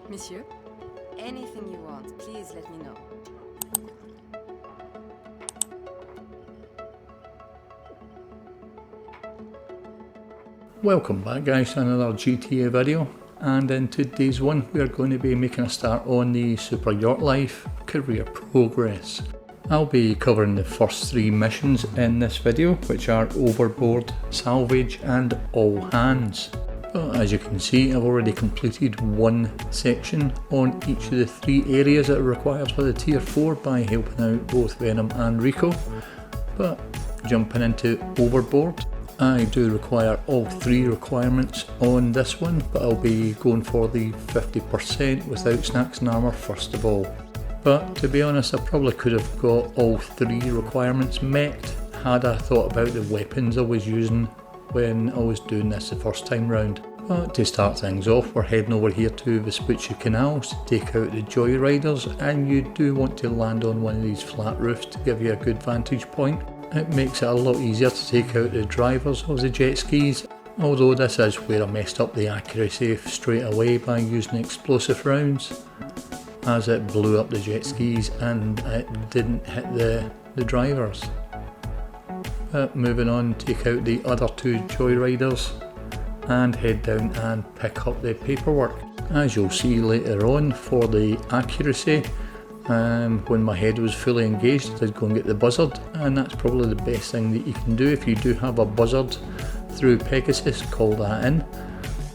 Monsieur, anything you want, please let me know. Welcome back guys to another GTA video, and in today's one we are going to be making a start on the Superyacht Life career progress. I'll be covering the first 3 missions in this video, which are Overboard, Salvage and All Hands. But as you can see, I've already completed one section on each of the 3 areas that are required for the tier 4 by helping out both Venom and Rico. But jumping into Overboard, I do require all 3 requirements on this one, but I'll be going for the 50% without snacks and armour first of all. But to be honest, I probably could have got all 3 requirements met had I thought about the weapons I was using when I was doing this the first time round. But to start things off, we're heading over here to Vespucci Canals to take out the Joyriders, and you do want to land on one of these flat roofs to give you a good vantage point. It makes it a lot easier to take out the drivers of the jet skis, although this is where I messed up the accuracy straight away by using explosive rounds, as it blew up the jet skis and it didn't hit the drivers. But moving on, take out the other 2 Joyriders and head down and pick up the paperwork. As you'll see later on, for the accuracy, when my head was fully engaged, I did go and get the buzzard, and that's probably the best thing that you can do if you do have a buzzard through Pegasus. Call that in.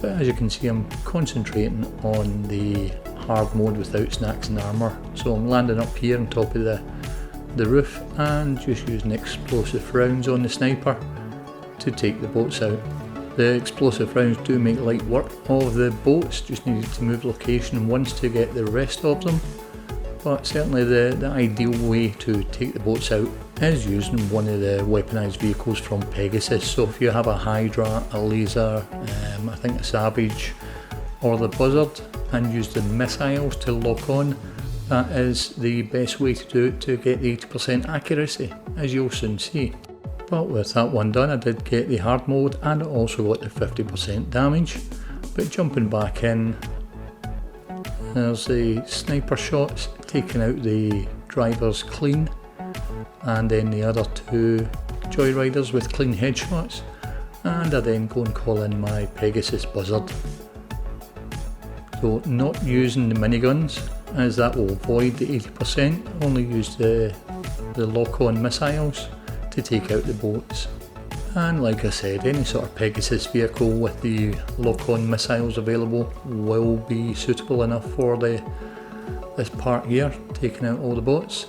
But as you can see, I'm concentrating on the hard mode without snacks and armour, so I'm landing up here on top of the roof and just using explosive rounds on the sniper to take the boats out. The explosive rounds do make light work of the boats, just needed to move location once to get the rest of them. But certainly the ideal way to take the boats out is using one of the weaponised vehicles from Pegasus. So if you have a Hydra, a laser, I think a Salvage or the buzzard, and use the missiles to lock on, that is the best way to do it to get the 80% accuracy, as you'll soon see. But with that one done, I did get the hard mode and I also got the 50% damage. But jumping back in, there's the sniper shots, taking out the drivers clean, and then the other 2 Joyriders with clean headshots, and I then go and call in my Pegasus buzzard. So not using the miniguns, as that will avoid the 80%, only use the lock-on missiles to take out the boats. And like I said, any sort of Pegasus vehicle with the lock-on missiles available will be suitable enough for this part here, taking out all the boats.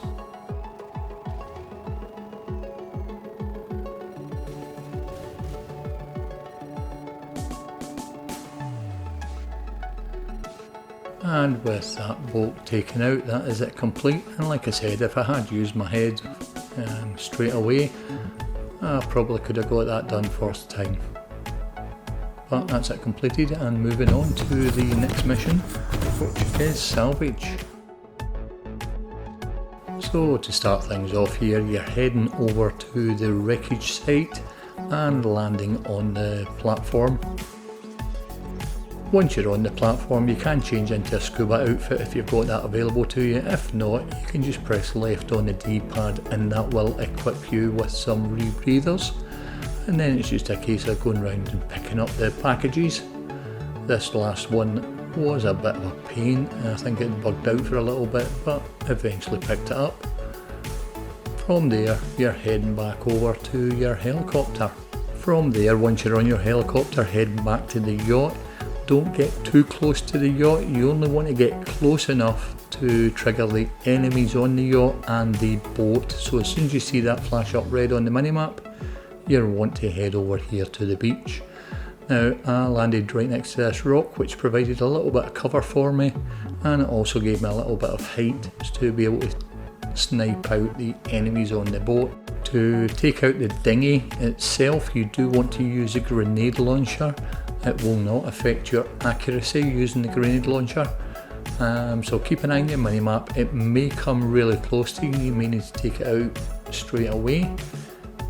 And with that boat taken out, that is it complete. And like I said, if I had used my head straight away, I probably could have got that done first time. But that's it completed, and moving on to the next mission, which is Salvage. So to start things off here, you're heading over to the wreckage site and landing on the platform. Once you're on the platform, you can change into a scuba outfit if you've got that available to you. If not, you can just press left on the D-pad and that will equip you with some rebreathers. And then it's just a case of going around and picking up the packages. This last one was a bit of a pain, and I think it bugged out for a little bit, but eventually picked it up. From there, you're heading back over to your helicopter. From there, once you're on your helicopter, head back to the yacht. Don't get too close to the yacht, you only want to get close enough to trigger the enemies on the yacht and the boat. So as soon as you see that flash up red on the minimap, you'll want to head over here to the beach. Now I landed right next to this rock, which provided a little bit of cover for me, and it also gave me a little bit of height to be able to snipe out the enemies on the boat. To take out the dinghy itself, you do want to use a grenade launcher. It will not affect your accuracy using the grenade launcher, so keep an eye on your minimap. It may come really close to you, you may need to take it out straight away,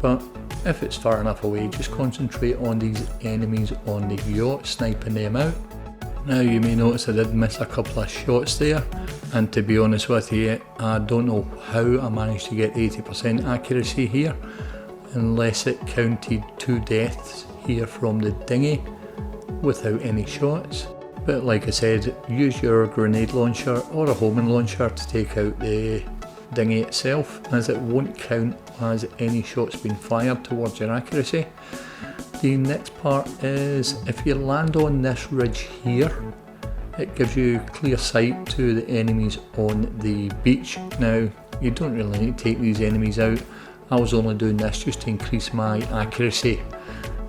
but if it's far enough away, just concentrate on these enemies on the yacht, sniping them out. Now you may notice I did miss a couple of shots there, and to be honest with you, I don't know how I managed to get 80% accuracy here, unless it counted 2 deaths here from the dinghy without any shots. But like I said, use your grenade launcher or a homing launcher to take out the dinghy itself, as it won't count as any shots being fired towards your accuracy. The next part is if you land on this ridge here, it gives you clear sight to the enemies on the beach. Now you don't really need to take these enemies out. I was only doing this just to increase my accuracy.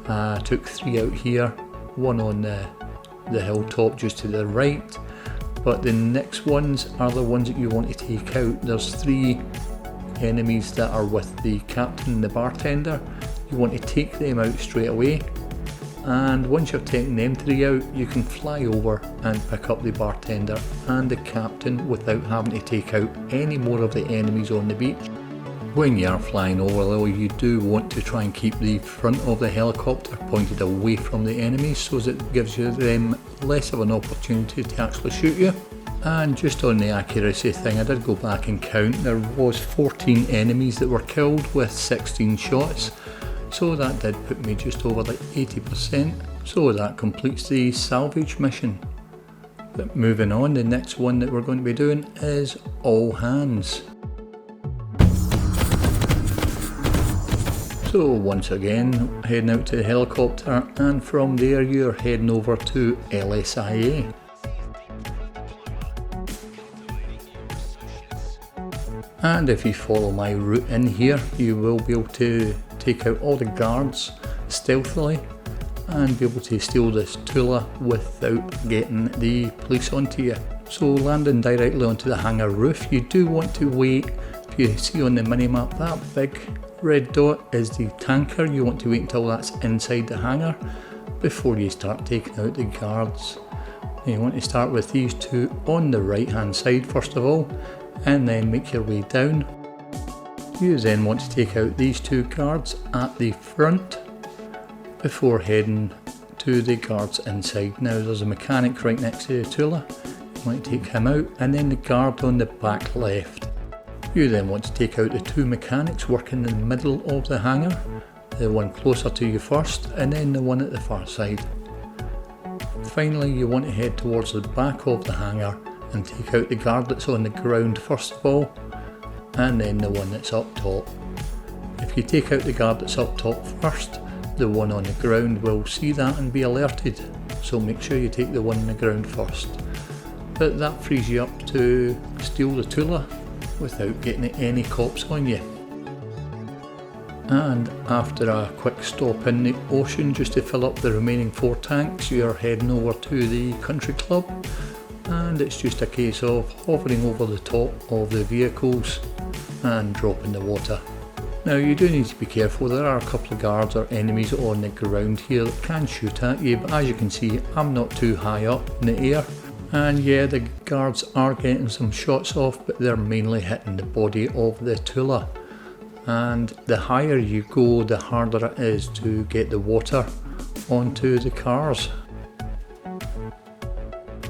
I took 3 out here, 1 on the hilltop just to the right, but the next ones are the ones that you want to take out. There's 3 enemies that are with the captain and the bartender. You want to take them out straight away, and once you've taken them 3 out, you can fly over and pick up the bartender and the captain without having to take out any more of the enemies on the beach. When you are flying over though, you do want to try and keep the front of the helicopter pointed away from the enemies, so that it gives you them less of an opportunity to actually shoot you. And just on the accuracy thing, I did go back and count. There was 14 enemies that were killed with 16 shots, so that did put me just over like 80%. So that completes the salvage mission. But moving on, the next one that we're going to be doing is all hands. So once again, heading out to the helicopter, and from there you're heading over to LSIA. And if you follow my route in here, you will be able to take out all the guards stealthily and be able to steal this Tula without getting the police onto you. So landing directly onto the hangar roof, you do want to wait. If you see on the minimap, that big red dot is the tanker. You want to wait until that's inside the hangar before you start taking out the guards. You want to start with these 2 on the right hand side first of all, and then make your way down. You then want to take out these 2 guards at the front before heading to the guards inside. Now there's a mechanic right next to the Tula. You want to take him out, and then the guard on the back left. You then want to take out the 2 mechanics working in the middle of the hangar, the one closer to you first, and then the one at the far side. Finally, you want to head towards the back of the hangar and take out the guard that's on the ground first of all, and then the one that's up top. If you take out the guard that's up top first, the one on the ground will see that and be alerted, so make sure you take the one on the ground first. But that frees you up to steal the Tula without getting any cops on you. And after a quick stop in the ocean just to fill up the remaining 4 tanks, you're heading over to the country club, and it's just a case of hovering over the top of the vehicles and dropping the water. Now you do need to be careful. There are a couple of guards or enemies on the ground here that can shoot at you, but as you can see, I'm not too high up in the air. And yeah, the guards are getting some shots off, but they're mainly hitting the body of the Tula. And the higher you go, the harder it is to get the water onto the cars.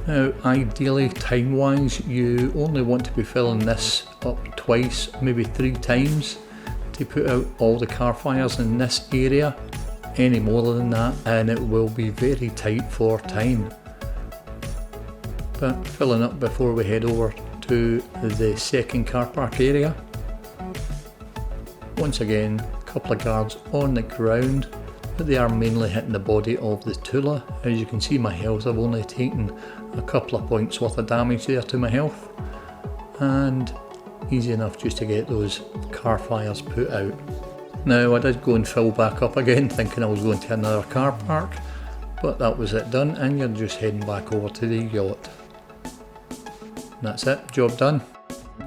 Now ideally, time wise, you only want to be filling this up twice, maybe 3 times to put out all the car fires in this area. Any more than that and it will be very tight for time. But filling up before we head over to the second car park area. Once again, a couple of guards on the ground, but they are mainly hitting the body of the Tula. As you can see, my health, I've only taken a couple of points worth of damage there to my health, and easy enough just to get those car fires put out. Now I did go and fill back up again thinking I was going to another car park, but that was it done, and you're just heading back over to the yacht. And that's it, job done.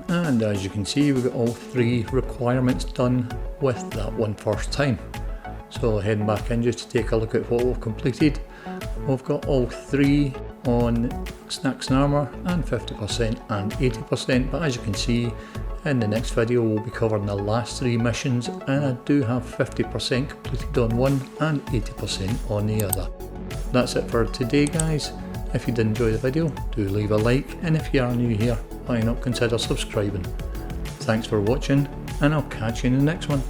And as you can see, we got all 3 requirements done with that one first time. So heading back in just to take a look at what we've completed. We've got all 3 on snacks and armour, and 50% and 80%, but as you can see in the next video we'll be covering the last 3 missions, and I do have 50% completed on one and 80% on the other. That's it for today guys. If you did enjoy the video, do leave a like, and if you are new here, why not consider subscribing. Thanks for watching, and I'll catch you in the next one.